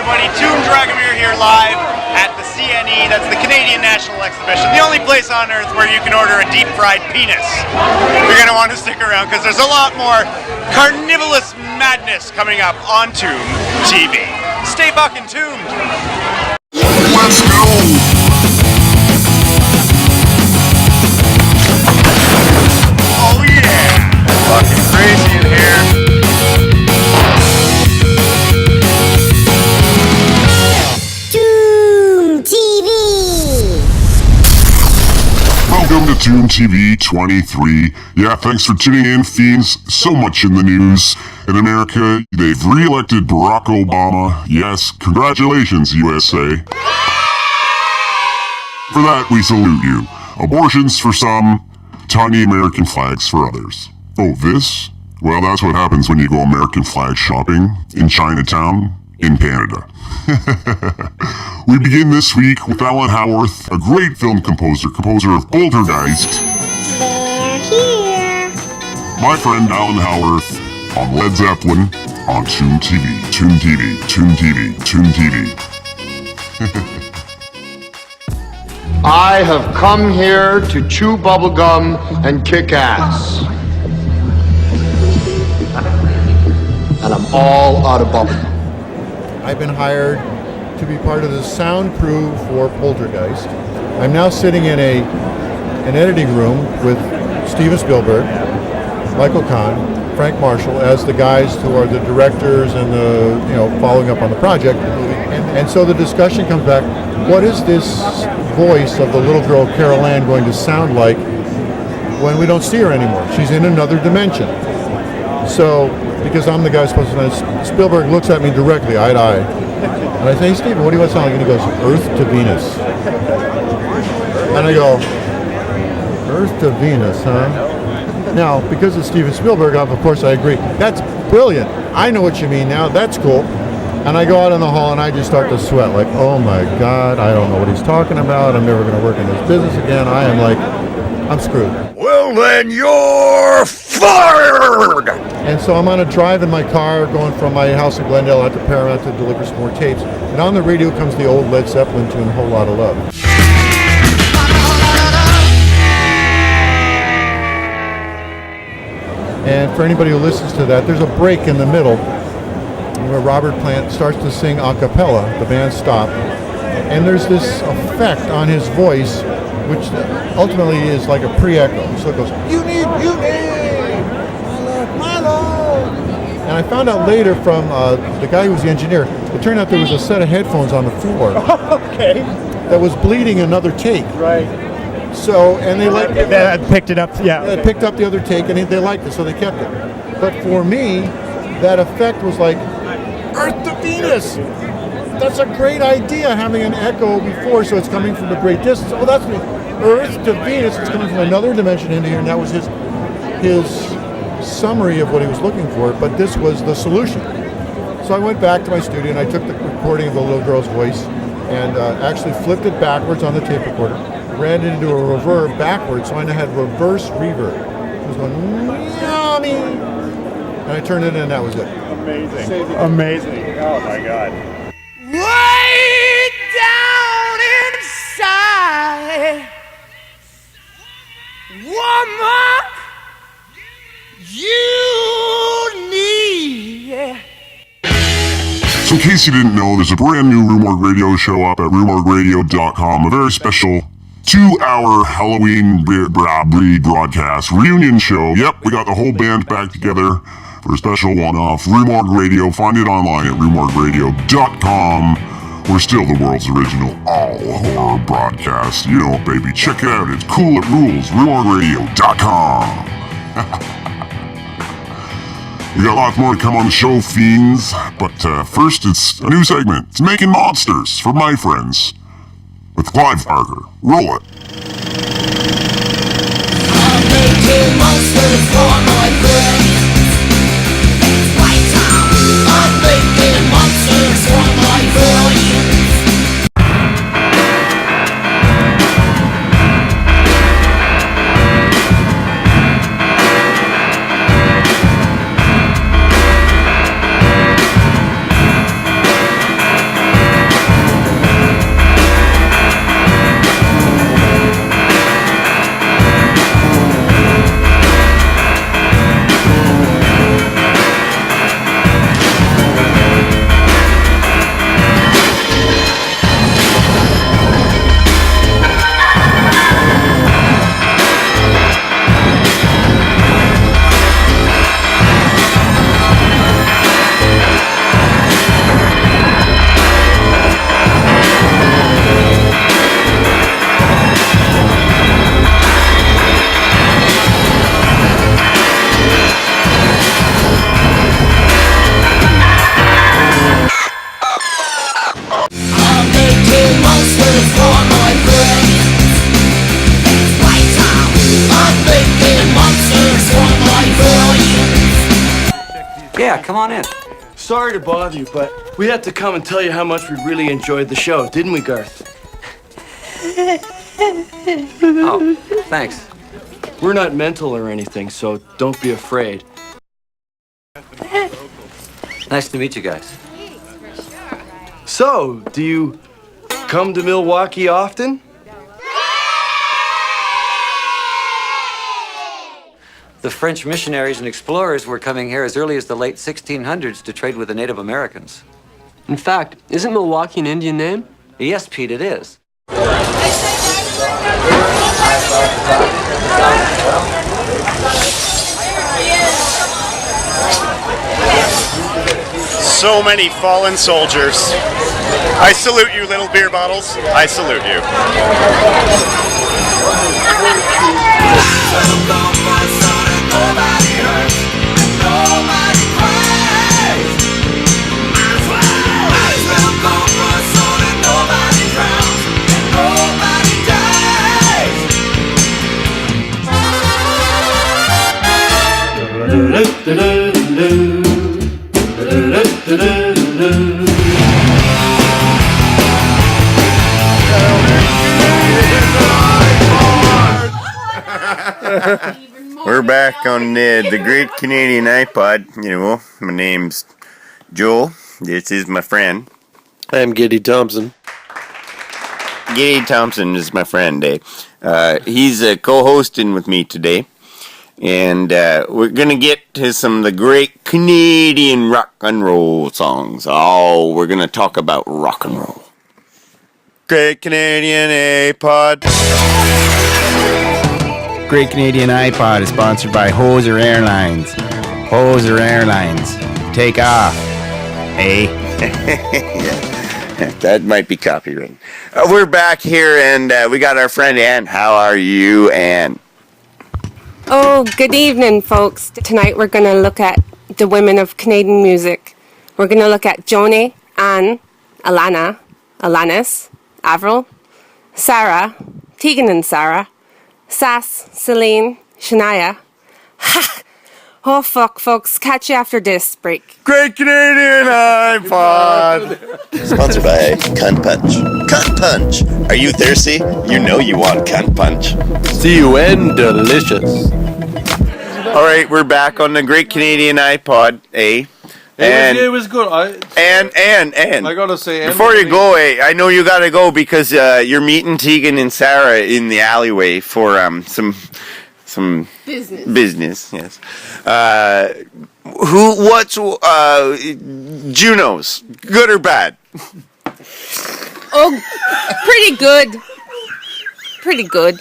everybody. Tomb Dragomir here live at the CNE, that's the Canadian National Exhibition, the only place on earth where you can order a deep-fried penis. You're going to want to stick around because there's a lot more carnivorous madness coming up on Tomb TV. Stay fucking tuned. Let's go! Oh yeah! Fucking crazy in here. Tomb TV! Welcome to Tomb TV 23. Yeah, thanks for tuning in, fiends. So much in the news. In America, they've re-elected Barack Obama. Yes, congratulations, USA. For that, we salute you. Abortions for some, tiny American flags for others. Oh, this? Well, that's what happens when you go American flag shopping in Chinatown, in Canada. We begin this week with ALAN HOWARTH, a great film composer of Poltergeist. They're here! My friend ALAN HOWARTH on Led Zeppelin on Tomb TV, Tomb TV, Tomb TV, Tomb TV. I have come here to chew bubblegum and kick ass. And I'm all out of bubblegum. I've been hired to be part of the sound crew for Poltergeist. I'm now sitting in an editing room with Steven Spielberg, Michael Kahn, Frank Marshall as the guys who are the directors and the following up on the project. And so the discussion comes back, what is this voice of the little girl Carol Ann going to sound like when we don't see her anymore? She's in another dimension. So, because I'm the guy supposed to, Spielberg looks at me directly, eye to eye. And I say, hey, Steven, what do you want to sound like? And he goes, Earth to Venus. And I go, Earth to Venus, huh? Now, because it's Steven Spielberg, of course I agree. That's brilliant. I know what you mean now. That's cool. And I go out in the hall and I just start to sweat. Like, oh my God, I don't know what he's talking about. I'm never going to work in this business again. I am like, I'm screwed. Well then, you're fired! And so I'm on a drive in my car going from my house in Glendale out to Paramount to deliver some more tapes. And on the radio comes the old Led Zeppelin tune, Whole Lot of Love. And for anybody who listens to that, there's a break in the middle where Robert Plant starts to sing a cappella. The band stopped. And there's this effect on his voice, which ultimately is like a pre-echo. So it goes, you need, my love. And I found out later from the guy who was the engineer, it turned out there was a set of headphones on the floor. Okay. That was bleeding another take. Right. So, and they liked it. That picked it up, yeah. They picked up the other take and they liked it, so they kept it. But for me, that effect was like, Earth to Venus! That's a great idea, having an echo before, so it's coming from a great distance. Oh, that's Earth to Venus. It's coming from another dimension into here, and that was his summary of what he was looking for, but this was the solution. So I went back to my studio, and I took the recording of the little girl's voice, and actually flipped it backwards on the tape recorder, ran it into a reverb backwards, so I had reverse reverb. It was going, yummy! And I turned it in, and that was it. Amazing. Amazing. Oh my God. Way down inside, woman, you need. So in case you didn't know, there's a brand new Rumorg Radio show up at rumorgradio.com, a very special 2-hour Halloween broadcast reunion show. Yep, we got the whole band back together for a special one-off. Rumorg Radio, find it online at rumorgradio.com. We're still the world's original all-horror broadcast. You know, baby, check it out. It's cool, it rules. rumorgradio.com. We got lots more to come on the show, fiends. But first, it's a new segment. It's Making Monsters for my friends with Clive Barker. Roll it. I'm making monsters for my friends. I'm making monsters for my friends. Yeah, come on in. Sorry to bother you, but we had to come and tell you how much we really enjoyed the show, didn't we, Garth? Oh, thanks. We're not mental or anything, so don't be afraid. Nice to meet you guys. So, do you come to Milwaukee often? The French missionaries and explorers were coming here as early as the late 1600s to trade with the Native Americans. In fact, isn't Milwaukee an Indian name? Yes, Pete, it is. So many fallen soldiers. I salute you, little beer bottles. I salute you. We're back on the Great Canadian iPod. You know, my name's Joel. This is my friend. I'm Giddy Thompson. Giddy Thompson is my friend, Dave. He's co-hosting with me today. And we're going to get to some of the great Canadian rock and roll songs. Oh, we're going to talk about rock and roll. Great Canadian iPod. Great Canadian iPod is sponsored by Hoser Airlines. Hoser Airlines. Take off. Eh? Yeah, that might be copyrighted. We're back here and we got our friend Ann. How are you, Ann? Oh, good evening, folks. Tonight we're going to look at the women of Canadian music. We're going to look at Joni, Anne, Alana, Alanis, Avril, Sarah, Tegan and Sarah, Sass, Celine, Shania. Ha! Oh, fuck, folks. Catch you after this break. Great Canadian iPod. Sponsored by Cunt Punch. Cunt Punch. Are you thirsty? You know you want Cunt Punch. C-U-N delicious. All right, we're back on the Great Canadian iPod, eh? It was good. And I gotta say, before you go, I know you gotta go because you're meeting Tegan and Sarah in the alleyway for some business. Yes. What's Junos? Good or bad? Oh, pretty good. Pretty good.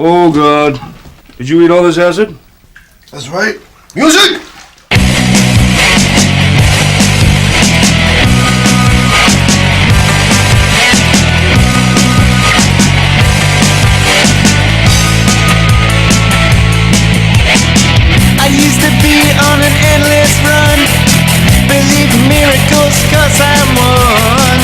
Oh God! Did you eat all this acid? That's right. Music! I used to be on an endless run, believe in miracles 'cause I'm one.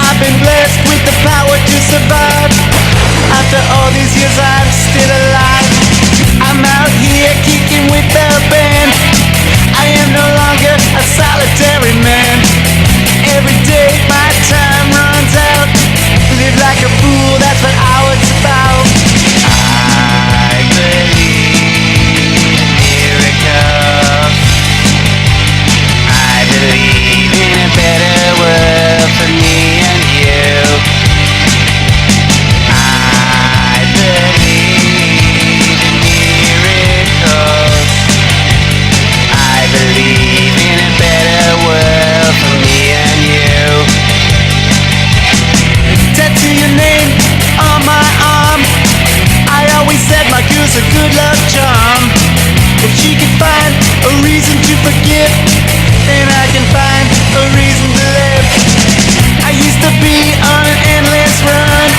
I've been blessed with the power to survive. After all these years I'm still alive. I'm out here kicking with the band. I am no longer a solitary man. Every day my time runs out. Live like a fool, that's what I was about. I believe in miracles. I believe in a better world for me and you. I believe in miracles. I believe in a better world for me and you. Tattoo your name on my arm. I always said my girl's a good luck charm. If she can find a reason to forgive, then I can find a reason to live. I used to be on an endless run,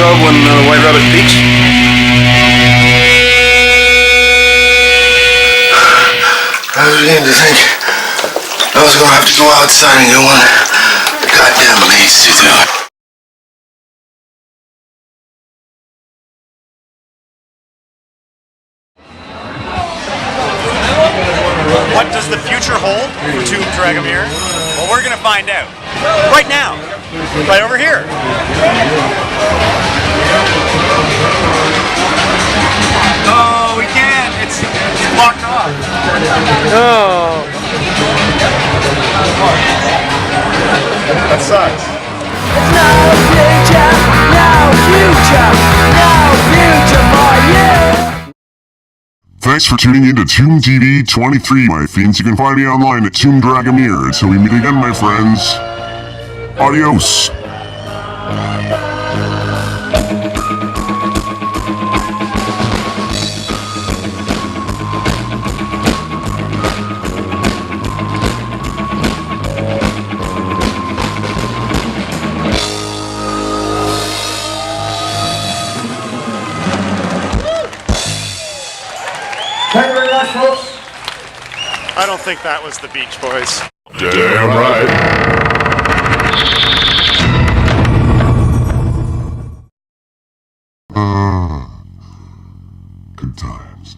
yourself when White Rabbit peaks? I was beginning to think I was gonna have to go outside and get one goddamn mace to do it. What does the future hold for Tomb Dragomir? Well, we're gonna find out right now, right over here. Oh, we can't. It's blocked off. Oh. That sucks. No future, no future for you. Thanks for tuning in to Tomb TV 23, my fiends. You can find me online at Tomb Dragomir. Until we meet again, my friends. Adios. Thank you very much, folks. I don't think that was the Beach Boys. Damn right. Good times.